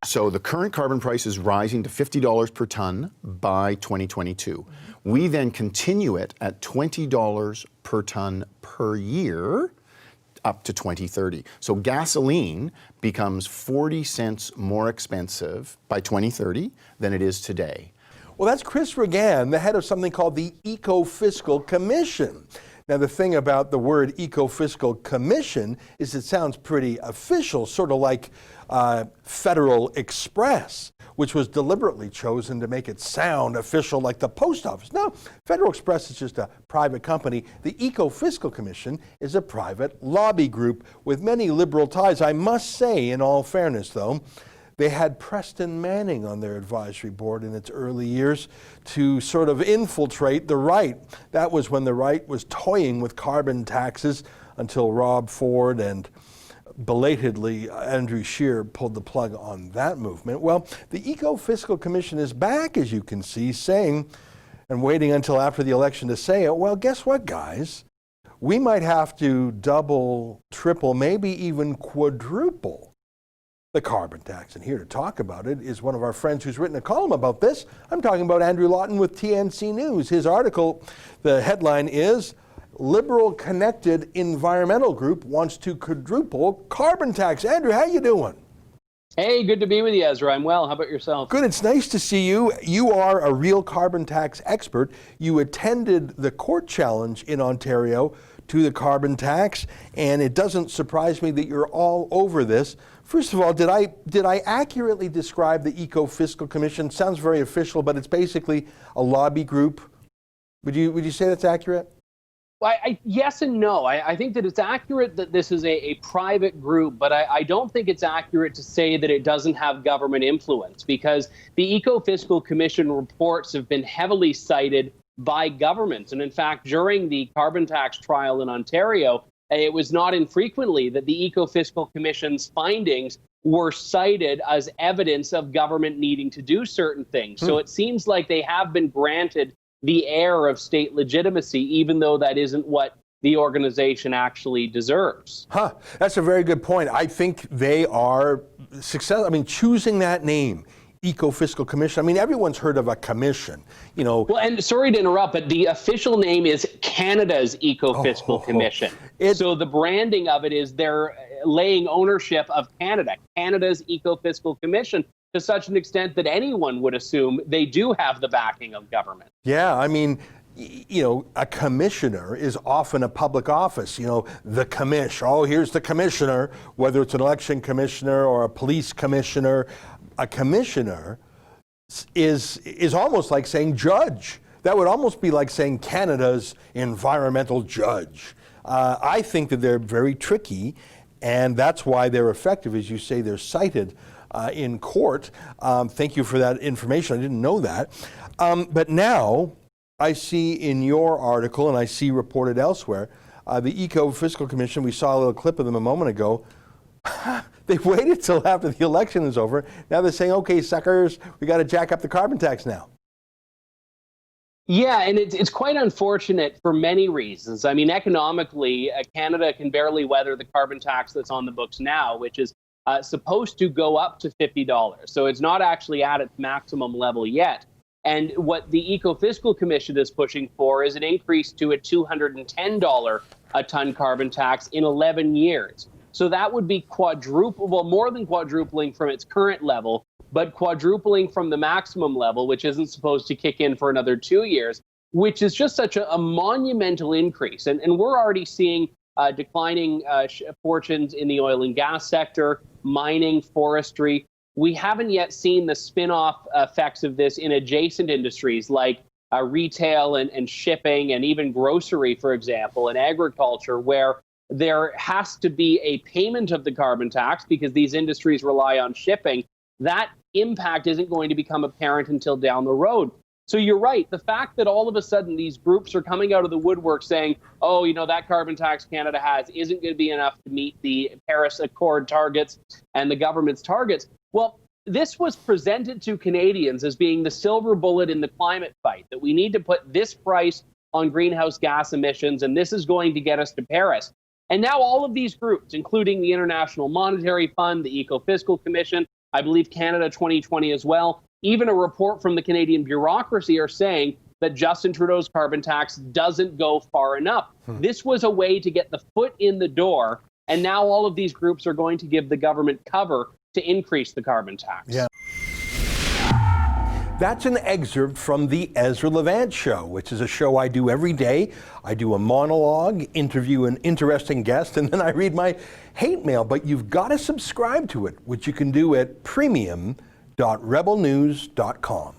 So the current carbon price is rising to $50 per ton by 2022. We then continue it at $20 per ton per year up to 2030. So gasoline becomes 40 cents more expensive by 2030 than it is today. Well, that's Chris Regan, the head of something called the Eco-Fiscal Commission. Now, the thing about the word Eco-Fiscal Commission is it sounds pretty official, sort of like Federal Express, which was deliberately chosen to make it sound official like the post office. No, Federal Express is just a private company. The Eco-Fiscal Commission is a private lobby group with many liberal ties. I must say, in all fairness, though, they had Preston Manning on their advisory board in its early years to sort of infiltrate the right. That was when the right was toying with carbon taxes until Rob Ford and belatedly Andrew Scheer pulled the plug on that movement. Well, the Eco-Fiscal Commission is back, as you can see, saying, and waiting until after the election to say it, well, guess what, guys? We might have to double, triple, maybe even quadruple the carbon tax. And here to talk about it is one of our friends who's written a column about this. I'm talking about Andrew Lawton with TNC News. His article, the headline is, Liberal Connected Environmental Group Wants to Quadruple Carbon Tax. Andrew, how you doing? Hey, good to be with you, Ezra. I'm well. How about yourself? Good. It's nice to see you. You are a real carbon tax expert. You attended the court challenge in Ontario to the carbon tax, and it doesn't surprise me that you're all over this. First of all, did I accurately describe the Eco-Fiscal Commission? Sounds very official, but it's basically a lobby group. Would you say that's accurate? Well, yes and no. I think that it's accurate that this is a private group, but I don't think it's accurate to say that it doesn't have government influence, because the Eco-Fiscal Commission reports have been heavily cited by governments. And in fact, during the carbon tax trial in Ontario, it was not infrequently that the Eco-Fiscal Commission's findings were cited as evidence of government needing to do certain things. So it seems like they have been granted the air of state legitimacy, even though that isn't what the organization actually deserves. That's a very good point. I think they are successful. I mean, choosing that name, Eco-Fiscal Commission. I mean, everyone's heard of a commission, you know. Well, and sorry to interrupt, but the official name is Canada's Eco-Fiscal Commission. So the branding of it is they're laying ownership of Canada, Canada's Eco-Fiscal Commission, to such an extent that anyone would assume they do have the backing of government. Yeah, I mean, you know, a commissioner is often a public office, you know, the commish. Oh, here's the commissioner, whether it's an election commissioner or a police commissioner. A commissioner is almost like saying judge. That would almost be like saying Canada's environmental judge. I think that they're very tricky, and that's why they're effective. As you say, they're cited in court. Thank you for that information. I didn't know that. But now I see in your article, and I see reported elsewhere, the Eco-Fiscal Commission, we saw a little clip of them a moment ago, they waited till after the election is over. Now they're saying, okay, suckers, we got to jack up the carbon tax now. Yeah, and it's quite unfortunate for many reasons. I mean, economically, Canada can barely weather the carbon tax that's on the books now, which is supposed to go up to $50. So it's not actually at its maximum level yet. And what the Eco-Fiscal Commission is pushing for is an increase to a $210 a ton carbon tax in 11 years. So that would be quadruple, well, more than quadrupling from its current level, but quadrupling from the maximum level, which isn't supposed to kick in for another 2 years, which is just such a monumental increase. And we're already seeing declining fortunes in the oil and gas sector, mining, forestry. We haven't yet seen the spin-off effects of this in adjacent industries like retail and shipping and even grocery, for example, and agriculture, where there has to be a payment of the carbon tax because these industries rely on shipping. That impact isn't going to become apparent until down the road. So you're right. The fact that all of a sudden these groups are coming out of the woodwork saying, oh, you know, that carbon tax Canada has isn't going to be enough to meet the Paris Accord targets and the government's targets. Well, this was presented to Canadians as being the silver bullet in the climate fight, that we need to put this price on greenhouse gas emissions, and this is going to get us to Paris. And now all of these groups, including the International Monetary Fund, the Eco-Fiscal Commission, I believe Canada 2020 as well. Even a report from the Canadian bureaucracy are saying that Justin Trudeau's carbon tax doesn't go far enough. This was a way to get the foot in the door, and now all of these groups are going to give the government cover to increase the carbon tax. Yeah. That's an excerpt from the Ezra Levant Show, which is a show I do every day. I do a monologue, interview an interesting guest, and then I read my hate mail. But you've got to subscribe to it, which you can do at premium.rebelnews.com.